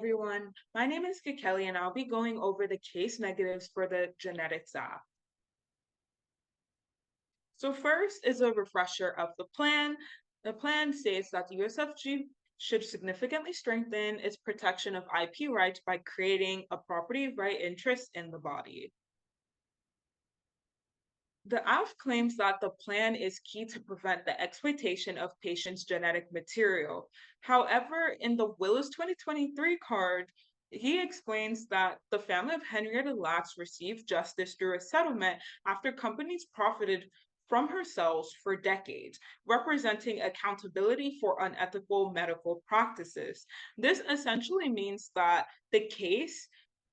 everyone. My name is Kelly, and I'll be going over the case negatives for the Genetics app. So first is a refresher of the plan. The plan states that the USFG should significantly strengthen its protection of IP rights by creating a property right interest in the body. The AF claims that the plan is key to prevent the exploitation of patients' genetic material. However, in the Willis 2023 card, he explains that the family of Henrietta Lacks received justice through a settlement after companies profited from her cells for decades, representing accountability for unethical medical practices. This essentially means that the case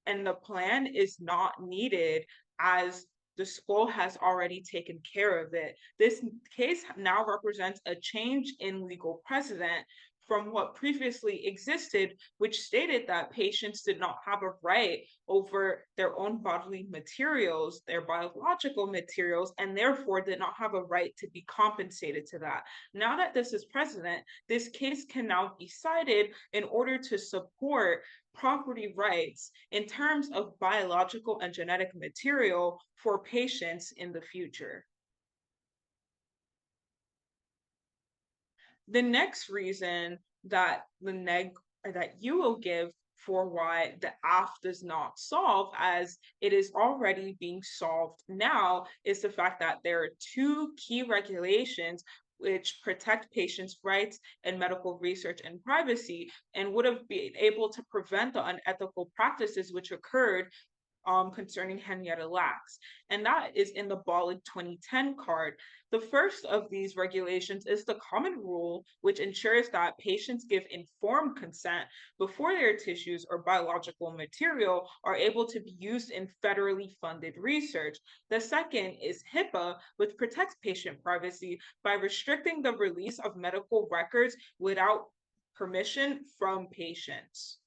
and the plan is not needed as the school has already taken care of it. This case now represents a change in legal precedent from what previously existed, which stated that patients did not have a right over their own bodily materials, their biological materials, and therefore did not have a right to be compensated to that. Now that this is precedent, this case can now be cited in order to support property rights in terms of biological and genetic material for patients in the future. The next reason that you will give for why the AF does not solve, as it is already being solved now, is the fact that there are two key regulations which protect patients' rights and medical research and privacy, and would have been able to prevent the unethical practices which occurred concerning Henrietta Lacks, and that is in the Bollig 2010 card. The first of these regulations is the common rule, which ensures that patients give informed consent before their tissues or biological material are able to be used in federally funded research. The second is HIPAA, which protects patient privacy by restricting the release of medical records without permission from patients.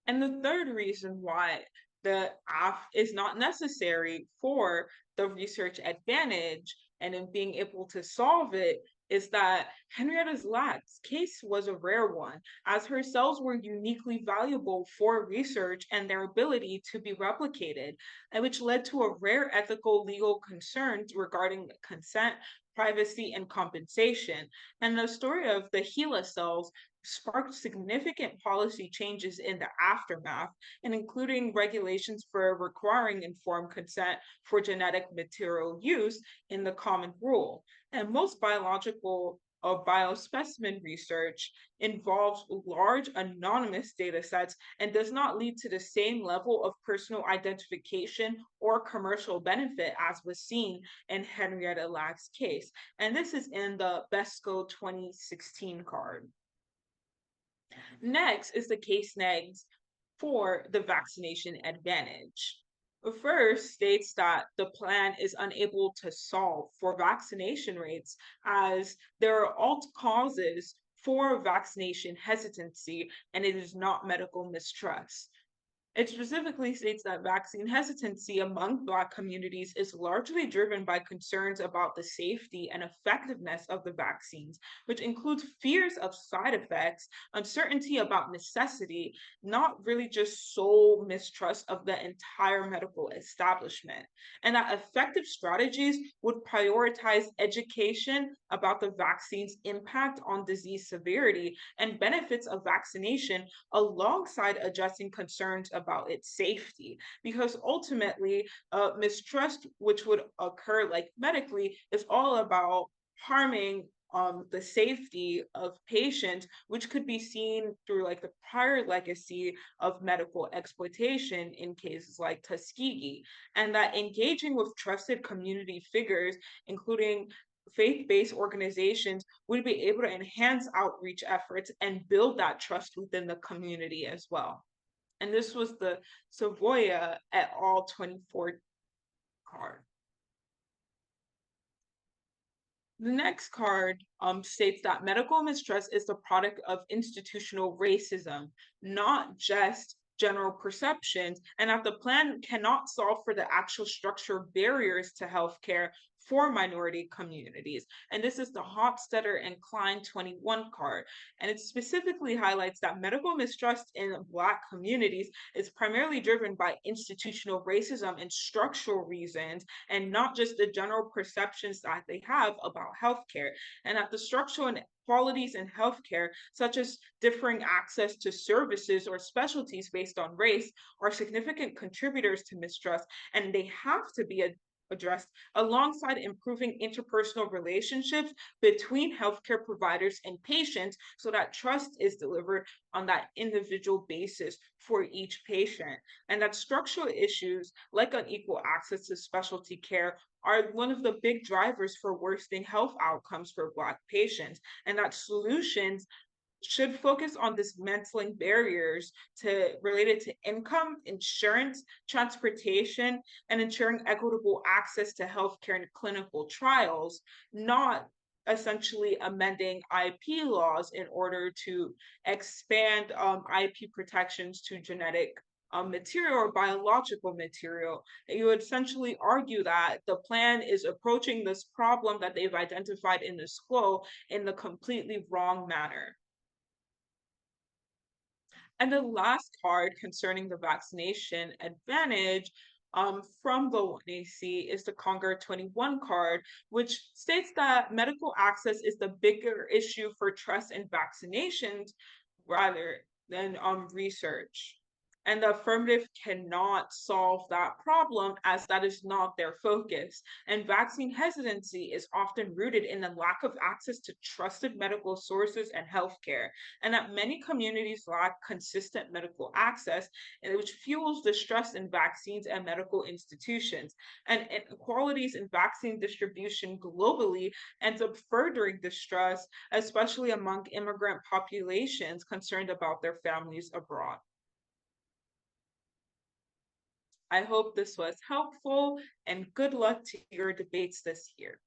And the third reason why the app is not necessary for the research advantage and in being able to solve it is that Henrietta's Lacks case was a rare one, as her cells were uniquely valuable for research and their ability to be replicated, and which led to a rare ethical legal concerns regarding consent, privacy, and compensation. And the story of the HeLa cells sparked significant policy changes in the aftermath, and including regulations for requiring informed consent for genetic material use in the common rule. And most biological biospecimen research involves large anonymous data sets and does not lead to the same level of personal identification or commercial benefit as was seen in Henrietta Lacks' case. And this is in the Besco 2016 card. Next is the case negs for the vaccination advantage. The first states that the plan is unable to solve for vaccination rates as there are alt causes for vaccination hesitancy and it is not medical mistrust. It specifically states that vaccine hesitancy among Black communities is largely driven by concerns about the safety and effectiveness of the vaccines, which includes fears of side effects, uncertainty about necessity, not really just sole mistrust of the entire medical establishment. And that effective strategies would prioritize education about the vaccine's impact on disease severity and benefits of vaccination alongside addressing concerns about its safety, because ultimately mistrust which would occur like medically is all about harming the safety of patients, which could be seen through like the prior legacy of medical exploitation in cases like Tuskegee, and that engaging with trusted community figures, including faith-based organizations, would be able to enhance outreach efforts and build that trust within the community as well. And this was the Savoya et al. 24 card. The next card states that medical mistrust is the product of institutional racism, not just general perceptions, and that the plan cannot solve for the actual structural barriers to healthcare for minority communities. And this is the Hofstadter and Klein 21 card. And it specifically highlights that medical mistrust in Black communities is primarily driven by institutional racism and structural reasons, and not just the general perceptions that they have about healthcare. And that the structural inequalities in healthcare, such as differing access to services or specialties based on race, are significant contributors to mistrust, and they have to be addressed alongside improving interpersonal relationships between healthcare providers and patients so that trust is delivered on that individual basis for each patient. And that structural issues like unequal access to specialty care are one of the big drivers for worsening health outcomes for Black patients, and that solutions should focus on dismantling barriers to related to income, insurance, transportation, and ensuring equitable access to healthcare and clinical trials, not essentially amending IP laws in order to expand IP protections to genetic material or biological material. You would essentially argue that the plan is approaching this problem that they've identified in this quote in the completely wrong manner. And the last card concerning the vaccination advantage from the 1AC is the Conger 21 card, which states that medical access is the bigger issue for trust in vaccinations rather than research. And the affirmative cannot solve that problem as that is not their focus. And vaccine hesitancy is often rooted in the lack of access to trusted medical sources and healthcare, and that many communities lack consistent medical access, and which fuels distrust in vaccines and medical institutions. And inequalities in vaccine distribution globally ends up furthering distrust, especially among immigrant populations concerned about their families abroad. I hope this was helpful, and good luck to your debates this year.